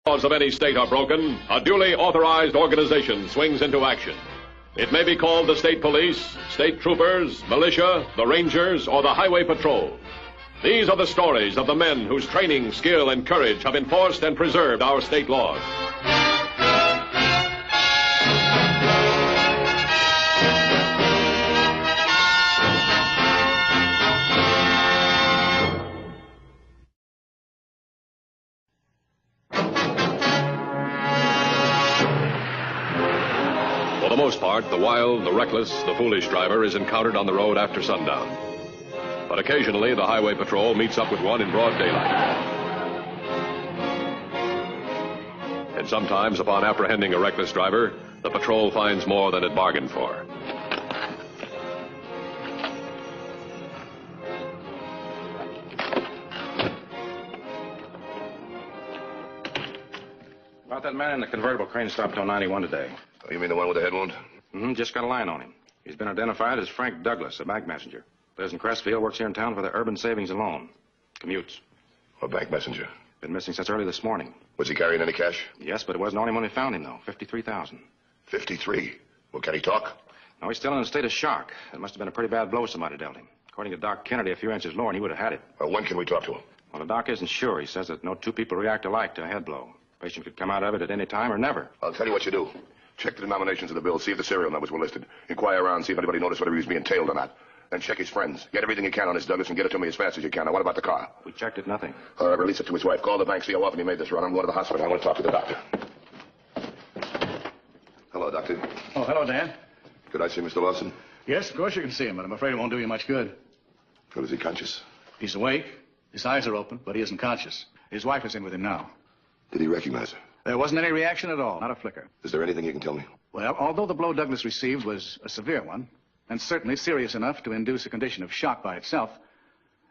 laws of any state are broken, a duly authorized organization swings into action. It may be called the state police, state troopers, militia, the rangers, or the highway patrol. These are the stories of the men whose training, skill, and courage have enforced and preserved our state laws. For the most part, the wild, the reckless, the foolish driver is encountered on the road after sundown. But occasionally, the highway patrol meets up with one in broad daylight. And sometimes, upon apprehending a reckless driver, the patrol finds more than it bargained for. About that man in the convertible crane stopped on 91 today. Oh, you mean the one with the head wound? Just got a line on him. He's been identified as Frank Douglas, a bank messenger. Lives in Crestfield, works here in town for the Urban Savings and Loan. Commutes. A bank messenger? Been missing since early this morning. Was he carrying any cash? Yes, but it wasn't on him when we found him, though. 53,000. 53? Well, can he talk? No, he's still in a state of shock. It must have been a pretty bad blow somebody dealt him. According to Doc Kennedy, a few inches lower, and he would have had it. When can we talk to him? Well, the doc isn't sure. He says that no two people react alike to a head blow. The patient could come out of it at any time or never. I'll tell you what you do. Check the denominations of the bill, see if the serial numbers were listed. Inquire around, see if anybody noticed whether he was being tailed or not. Then check his friends. Get everything you can on this Douglas and get it to me as fast as you can. Now, what about the car? We checked it, nothing. All right, release it to his wife. Call the bank, see how often he made this run. I'm going to the hospital. I want to talk to the doctor. Hello, doctor. Oh, hello, Dan. Could I see Mr. Lawson? Yes, of course you can see him, but I'm afraid it won't do you much good. Well, is he conscious? He's awake. His eyes are open, but he isn't conscious. His wife is in with him now. Did he recognize her? There wasn't any reaction at all, not a flicker. Is there anything you can tell me? Well, although the blow Douglas received was a severe one, and certainly serious enough to induce a condition of shock by itself,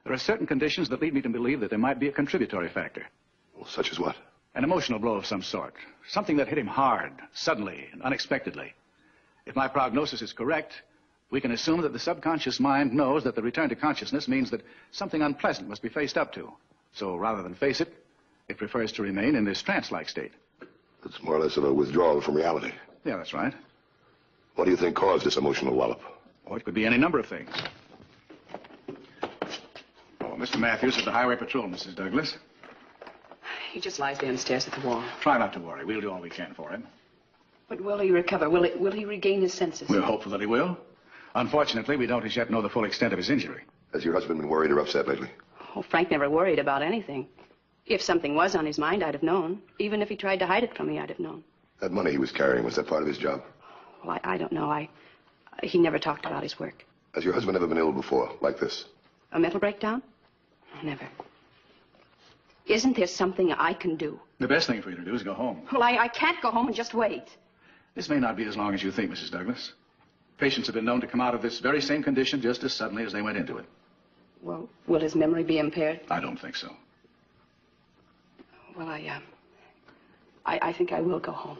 there are certain conditions that lead me to believe that there might be a contributory factor. Well, such as what? An emotional blow of some sort. Something that hit him hard, suddenly, and unexpectedly. If my prognosis is correct, we can assume that the subconscious mind knows that the return to consciousness means that something unpleasant must be faced up to. So rather than face it, it prefers to remain in this trance-like state. It's more or less of a withdrawal from reality. Yeah, that's right. What do you think caused this emotional wallop? Oh, it could be any number of things. Oh, Mr. Matthews at the Highway Patrol, Mrs. Douglas. He just lies downstairs at the wall. Try not to worry. We'll do all we can for him. But will he recover? Will he regain his senses? We're hopeful that he will. Unfortunately, we don't as yet know the full extent of his injury. Has your husband been worried or upset lately? Oh, Frank never worried about anything. If something was on his mind, I'd have known. Even if he tried to hide it from me, I'd have known. That money he was carrying, was that part of his job? Well, I don't know. He never talked about his work. Has your husband ever been ill before, like this? A mental breakdown? Never. Isn't there something I can do? The best thing for you to do is go home. Well, I can't go home and just wait. This may not be as long as you think, Mrs. Douglas. Patients have been known to come out of this very same condition just as suddenly as they went into it. Well, will his memory be impaired? I don't think so. Well, I think I will go home.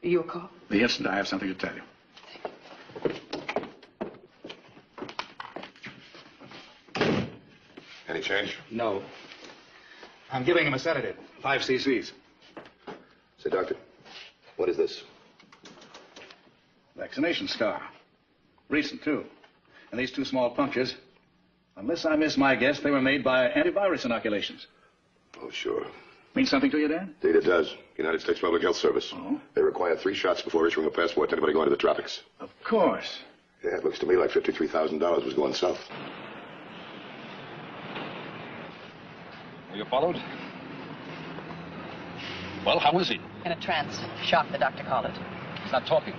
You'll call? The instant I have something to tell you. Any change? No. I'm giving him a sedative. 5 cc's. Say, doctor, what is this? Vaccination scar. Recent, too. And these 2 small punctures, unless I miss my guess, they were made by antivirus inoculations. Oh, sure. Means something to you, Dan? Indeed it does. United States Public Health Service. Oh? They require 3 shots before issuing a passport to anybody going to the tropics. Of course. Yeah, it looks to me like $53,000 was going south. Were you followed? Well, how is he? In a trance. Shock, the doctor called it. He's not talking.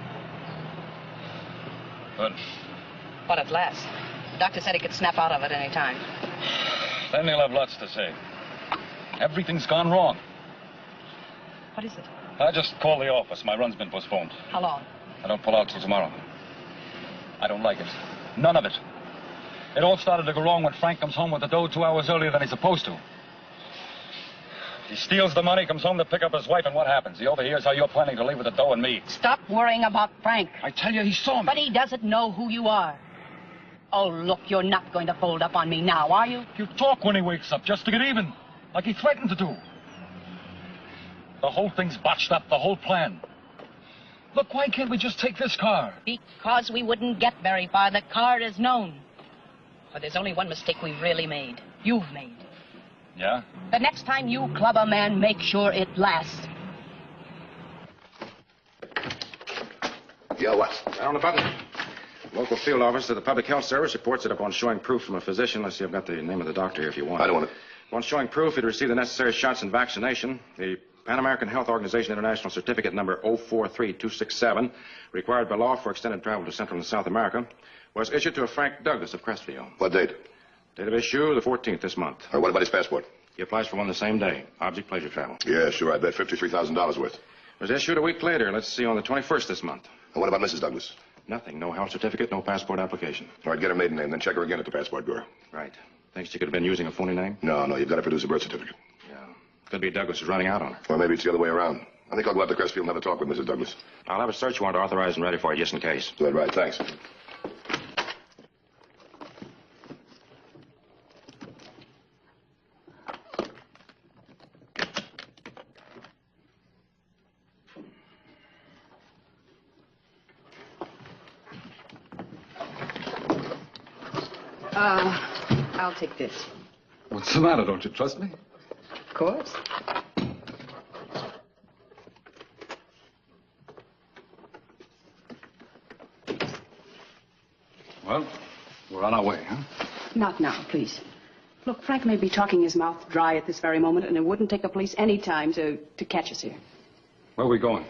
Good. But at last. The doctor said he could snap out of it any time. Then he'll have lots to say. Everything's gone wrong. What is it? I just called the office. My run's been postponed. How long? I don't pull out till tomorrow. I don't like it. None of it. It all started to go wrong when Frank comes home with the dough 2 hours earlier than he's supposed to. He steals the money, comes home to pick up his wife, and what happens? He overhears how you're planning to leave with the dough and me. Stop worrying about Frank. I tell you, he saw me. But he doesn't know who you are. Oh, look, you're not going to fold up on me now, are you? You talk when he wakes up, just to get even, like he threatened to do. The whole thing's botched up, the whole plan. Look, why can't we just take this car? Because we wouldn't get very far. The car is known. But there's only one mistake we've really made. You've made. Yeah? The next time you club a man, make sure it lasts. Yeah, what? Down on the button. Local field office of the Public Health Service reports that upon showing proof from a physician, let's see, I've got the name of the doctor here if you want. I don't want it. Upon showing proof he'd received the necessary shots and vaccination, the Pan American Health Organization International Certificate number 043267, required by law for extended travel to Central and South America, was issued to a Frank Douglas of Crestview. What date? Date of issue, the 14th this month. All right, what about his passport? He applies for one the same day. Object, pleasure travel. Yeah, sure, I bet $53,000 worth. It was issued a week later, let's see, on the 21st this month. And what about Mrs. Douglas? Nothing. No health certificate, no passport application. All right, get her maiden name, then check her again at the passport bureau. Right. Think she could have been using a phony name? No, you've got to produce a birth certificate. Yeah. Could be Douglas is running out on her. Or maybe it's the other way around. I think I'll go up to Crestfield and have a talk with Mrs. Douglas. I'll have a search warrant authorized and ready for you, just in case. Good, right, thanks. I'll take this. What's the matter? Don't you trust me? Of course. Well, we're on our way, huh? Not now, please. Look, Frank may be talking his mouth dry at this very moment, and it wouldn't take the police any time to catch us here. Where are we going?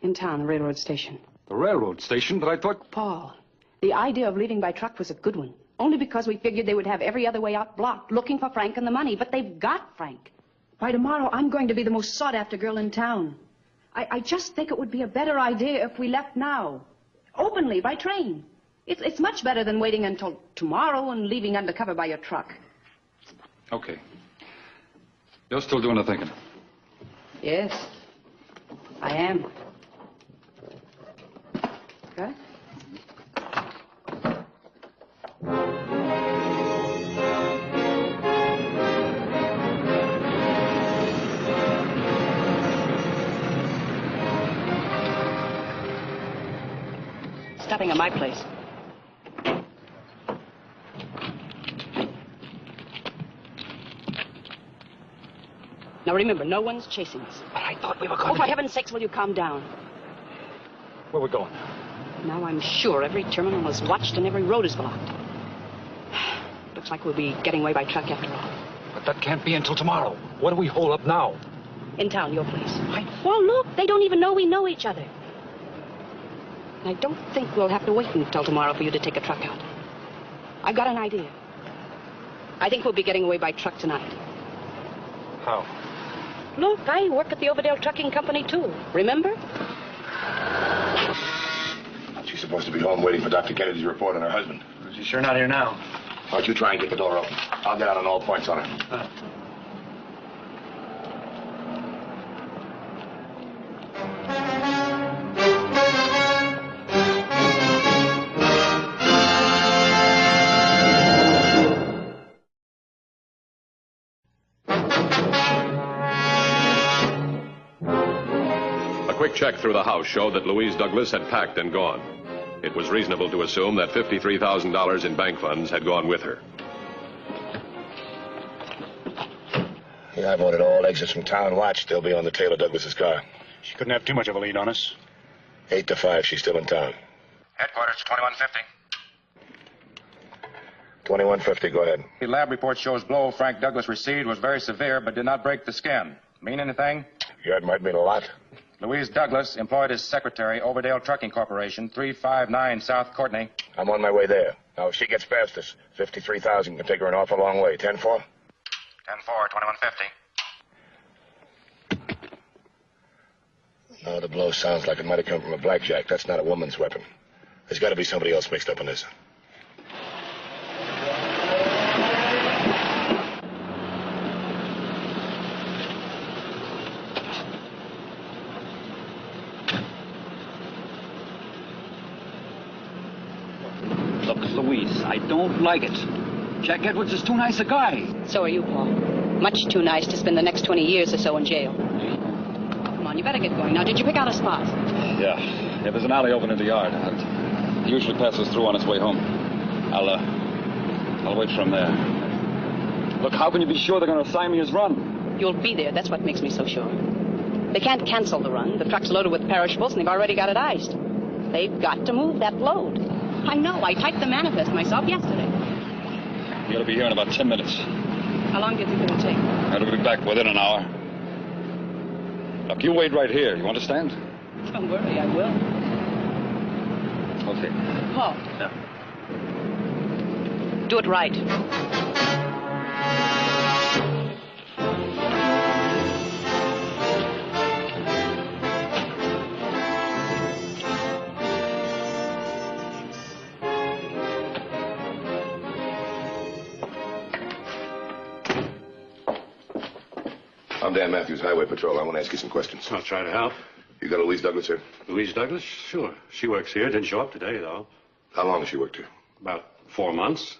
In town, the railroad station. The railroad station, but I thought... Paul, the idea of leaving by truck was a good one. Only because we figured they would have every other way out blocked, looking for Frank and the money. But they've got Frank. Why, tomorrow I'm going to be the most sought-after girl in town. I just think it would be a better idea if we left now. Openly, by train. It's much better than waiting until tomorrow and leaving undercover by your truck. Okay. You're still doing the thinking. Yes, I am. Okay? Stopping at my place. Now remember, no one's chasing us. But I thought we were going Oh, for heaven's sakes, will you calm down? Where we going? Now I'm sure every terminal is watched and every road is blocked. Looks like we'll be getting away by truck after all. But that can't be until tomorrow. What do we hold up now? In town, your place. Well, look, they don't even know we know each other. I don't think we'll have to wait until tomorrow for you to take a truck out. I've got an idea. I think we'll be getting away by truck tonight. How? Look, I work at the Overdale Trucking Company, too. Remember? She's supposed to be home waiting for Dr. Kennedy's report on her husband. She's sure not here now. Why don't you try and get the door open? I'll get out on all points on her. A quick check through the house showed that Louise Douglas had packed and gone. It was reasonable to assume that $53,000 in bank funds had gone with her. Yeah, I've ordered all exits from town watched. They'll be on the tail of Douglas's car. She couldn't have too much of a lead on us. 8 to 5, she's still in town. Headquarters, 2150. 2150, go ahead. The lab report shows blow Frank Douglas received was very severe, but did not break the skin. Mean anything? Yeah, it might mean a lot. Louise Douglas employed as secretary, Overdale Trucking Corporation, 359 South Courtney. I'm on my way there. Now, if she gets past us, 53,000 can take her an awful long way. 10-4? 10-4, 2150. No, the blow sounds like it might have come from a blackjack. That's not a woman's weapon. There's got to be somebody else mixed up in this. Look, Louise, I don't like it. Jack Edwards is too nice a guy. So are you, Paul. Much too nice to spend the next 20 years or so in jail. Me? Come on, you better get going. Now, did you pick out a spot? Yeah. Yeah, there's an alley open in the yard. He usually passes through on his way home. I'll wait for him there. Look, how can you be sure they're going to assign me his run? You'll be there. That's what makes me so sure. They can't cancel the run. The truck's loaded with perishables, and they've already got it iced. They've got to move that load. I know. I typed the manifest myself yesterday. You gotta be here in about 10 minutes. How long do you think it'll take? I'll be back within an hour. Look, you wait right here. You understand? Don't worry, I will. Okay. Paul. Yeah. Do it right. I'm Dan Matthews, Highway Patrol. I want to ask you some questions. I'll try to help. You got Louise Douglas here? Louise Douglas? Sure. She works here. Didn't show up today, though. How long has she worked here? About 4 months.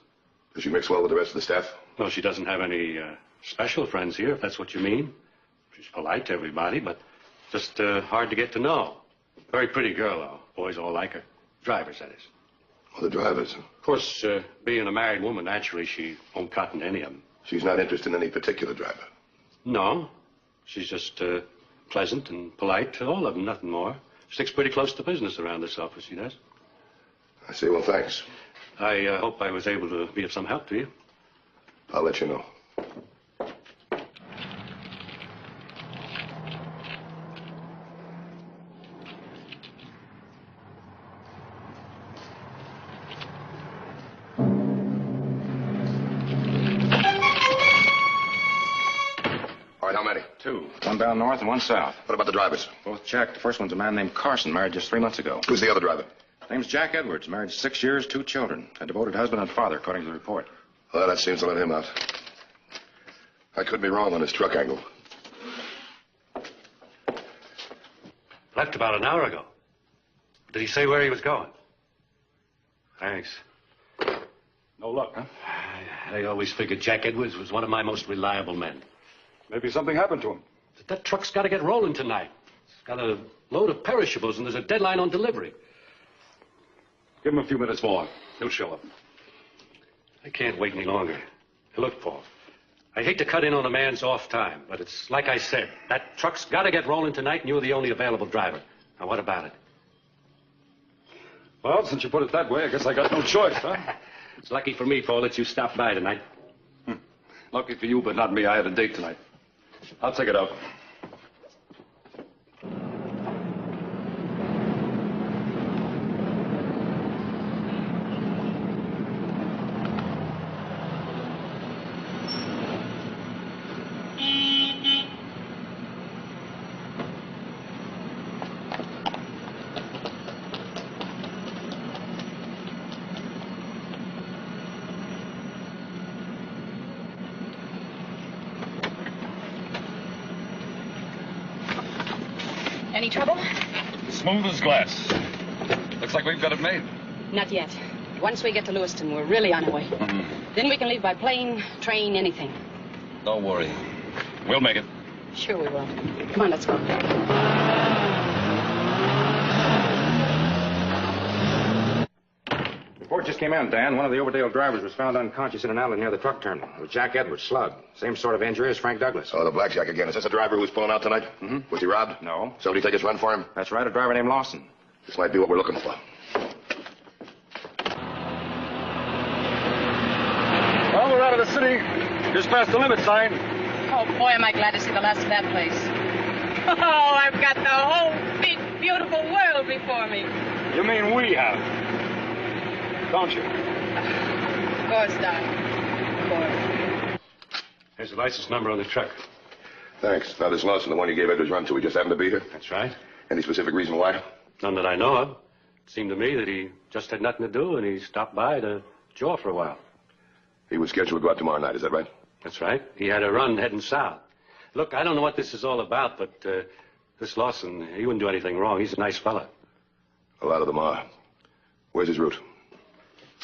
Does she mix well with the rest of the staff? Well, she doesn't have any special friends here, if that's what you mean. She's polite to everybody, but just hard to get to know. Very pretty girl, though. Boys all like her. Drivers, that is. Well, the drivers. Of course, being a married woman, naturally, she won't cotton to any of them. She's not interested in any particular driver. No. She's just pleasant and polite to all of them, nothing more. Sticks pretty close to business around this office, she does. I see. Well, thanks. I hope I was able to be of some help to you. I'll let you know. All right, how many? 2. One bound north and one south. What about the drivers? Both checked. The first one's a man named Carson, married just 3 months ago. Who's the other driver? Name's Jack Edwards, married 6 years, 2 children. A devoted husband and father, according to the report. Well, that seems to let him out. I could be wrong on his truck angle. Left about an hour ago. Did he say where he was going? Thanks. No luck, huh? I always figured Jack Edwards was one of my most reliable men. Maybe something happened to him. That truck's got to get rolling tonight. It's got a load of perishables, and there's a deadline on delivery. Give him a few minutes more. He'll show up. I can't wait any longer. Look, Paul, I hate to cut in on a man's off time, but it's like I said. That truck's got to get rolling tonight, and you're the only available driver. Now, what about it? Well, since you put it that way, I guess I got no choice, huh? It's lucky for me, Paul, that you stopped by tonight. Lucky for you, but not me. I had a date tonight. I'll take it out. Any trouble? Smooth as glass. Looks like we've got it made. Not yet. Once we get to Lewiston, we're really on our way. Then we can leave by plane, train, anything. Don't worry. We'll make it. Sure we will. Come on, let's go. Report just came in, Dan. One of the Overdale drivers was found unconscious in an alley near the truck terminal. It was Jack Edwards, slug. Same sort of injury as Frank Douglas. Oh, the blackjack again. Is this a driver who was pulling out tonight? Mm-hmm. Was he robbed? No. Somebody take his run for him? That's right, a driver named Lawson. This might be what we're looking for. Well, we're out of the city. Just past the limit sign. Oh, boy, am I glad to see the last of that place. Oh, I've got the whole big, beautiful world before me. You mean we have? Don't you? Of course, darling. Of course. There's the license number on the truck. Thanks. Now, this Lawson, the one you gave Edwards run to, he just happened to be here? That's right. Any specific reason why? None that I know of. It seemed to me that he just had nothing to do, and he stopped by to jaw for a while. He was scheduled to go out tomorrow night, is that right? That's right. He had a run heading south. Look, I don't know what this is all about, but this Lawson, he wouldn't do anything wrong. He's a nice fella. A lot of them are. Where's his route?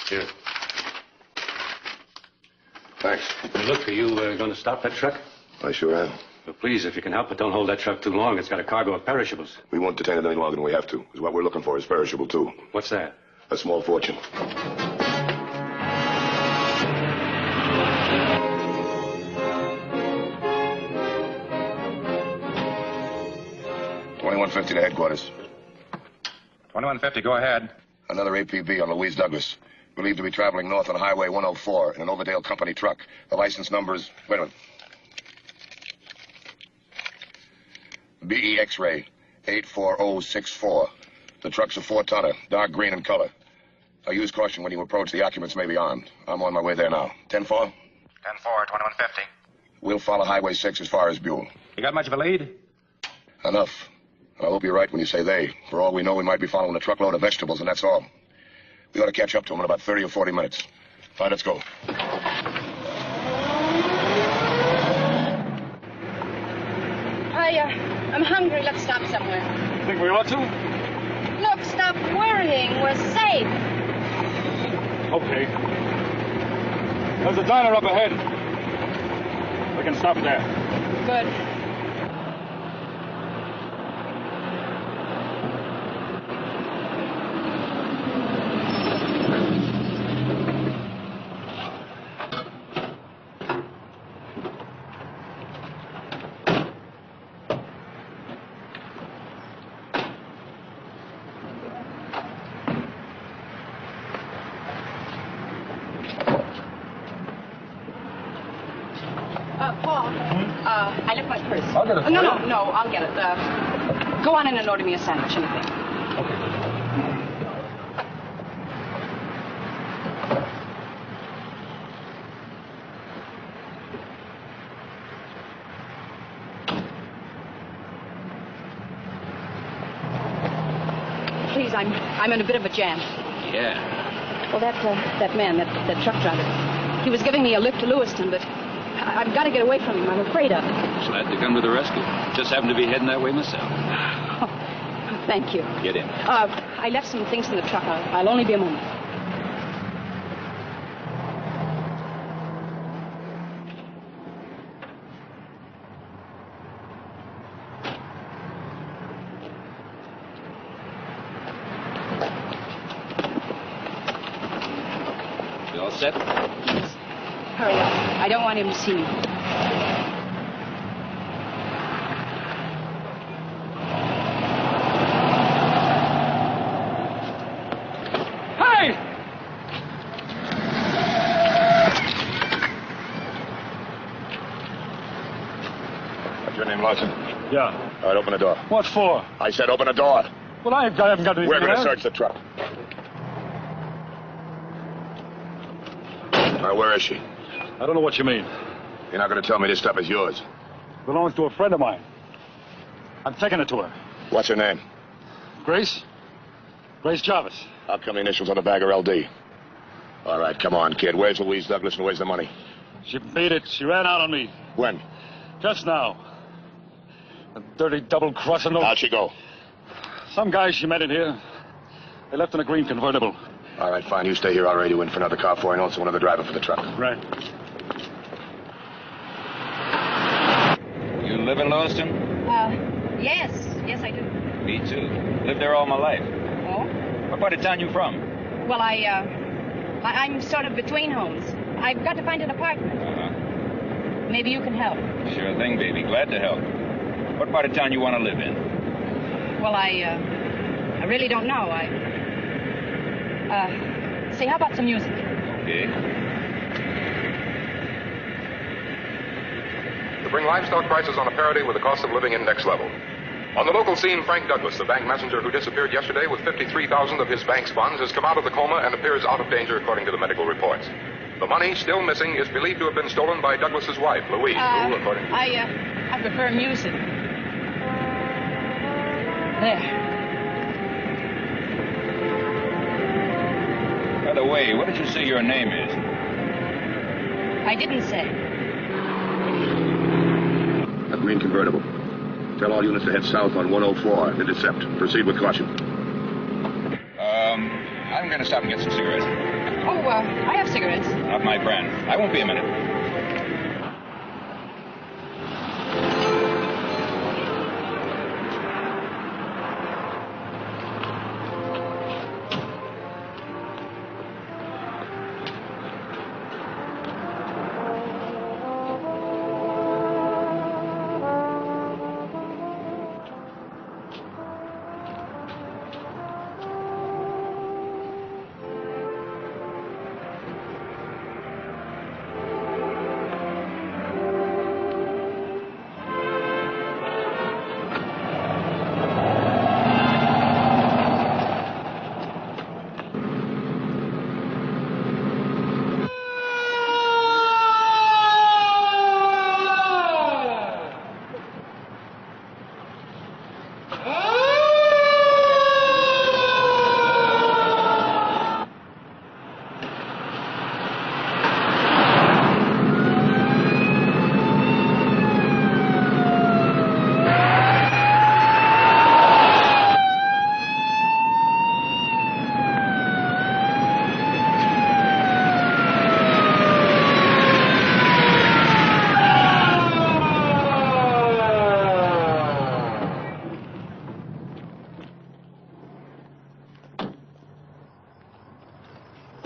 Here. Thanks. Hey, look, are you going to stop that truck? I sure am. But please, if you can help it, don't hold that truck too long. It's got a cargo of perishables. We won't detain it any longer than we have to, because what we're looking for is perishable, too. What's that? A small fortune. $21.50 to headquarters. 2150, go ahead. Another APB on Louise Douglas. Believed to be traveling north on Highway 104 in an Overdale Company truck. The license number is... Wait a minute. BE X-ray 84064. The truck's a 4-tonner, dark green in color. Now use caution when you approach. The occupants may be armed. I'm on my way there now. 10-4? 10-4, 2150. We'll follow Highway 6 as far as Buell. You got much of a lead? Enough. And I hope you're right when you say they. For all we know, we might be following a truckload of vegetables, and that's all. We ought to catch up to them in about 30 or 40 minutes. Fine, let's go. I'm hungry. Let's stop somewhere. Think we ought to? Look, stop worrying. We're safe. Okay. There's a diner up ahead. We can stop there. Good. Paul, I left my purse. I'll get it for No, you. no, I'll get it. Go on in and order me a sandwich, anything. Okay. Please, I'm in a bit of a jam. Yeah. Well, that man, that truck driver, he was giving me a lift to Lewiston, but I've got to get away from him. I'm afraid of it. Glad to come to the rescue. Just happened to be heading that way myself. Oh, thank you. Get in. I left some things in the truck. I'll only be a moment. You all set? Hurry up. I don't want him to see me. Hey! What's your name, Lawson? Yeah. All right, open the door. What for? I said open the door. Well, I haven't got anything We're going to there. search the truck. All right, where is she? I don't know what you mean. You're not going to tell me this stuff is yours. Belongs to a friend of mine. I'm taking it to her. What's her name? Grace? Grace Jarvis. How come the initials on the bag are LD? All right, come on, kid. Where's Louise Douglas and where's the money? She beat it. She ran out on me. When? Just now. A dirty double-crossing. How'd she go? Some guys she met in here. They left in a green convertible. All right, fine. You stay here. I'll radio in for another car for you and also another driver for the truck. Right. You live in Lewiston? Yes. Yes, I do. Me too. Lived there all my life. Oh? What part of town you from? Well, I'm sort of between homes. I've got to find an apartment. Maybe you can help. Sure thing, baby. Glad to help. What part of town you want to live in? Well, I really don't know. Say, how about some music? Okay. To bring livestock prices on a parity with the cost of living index level. On the local scene, Frank Douglas, the bank messenger who disappeared yesterday with $53,000 of his bank's funds, has come out of the coma and appears out of danger according to the medical reports. The money, still missing, is believed to have been stolen by Douglas's wife, Louise, who, according to... I prefer music. There. By the way, what did you say your name is? I didn't say. A green convertible. Tell all units to head south on 104. Intercept. Proceed with caution. I'm going to stop and get some cigarettes. Oh, I have cigarettes. Not my brand. I won't be a minute.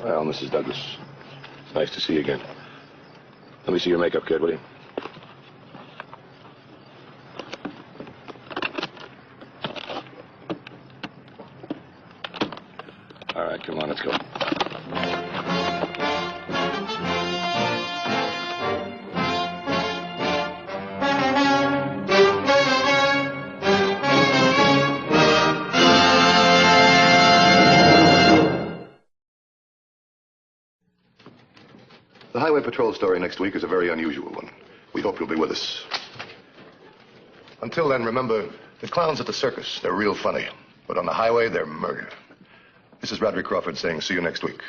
Well, Mrs. Douglas, it's nice to see you again. Let me see your makeup, kid, will you? All right, come on, let's go. The Highway Patrol story next week is a very unusual one. We hope you'll be with us. Until then, remember, the clowns at the circus, they're real funny. But on the highway, they're murder. This is Roderick Crawford saying see you next week.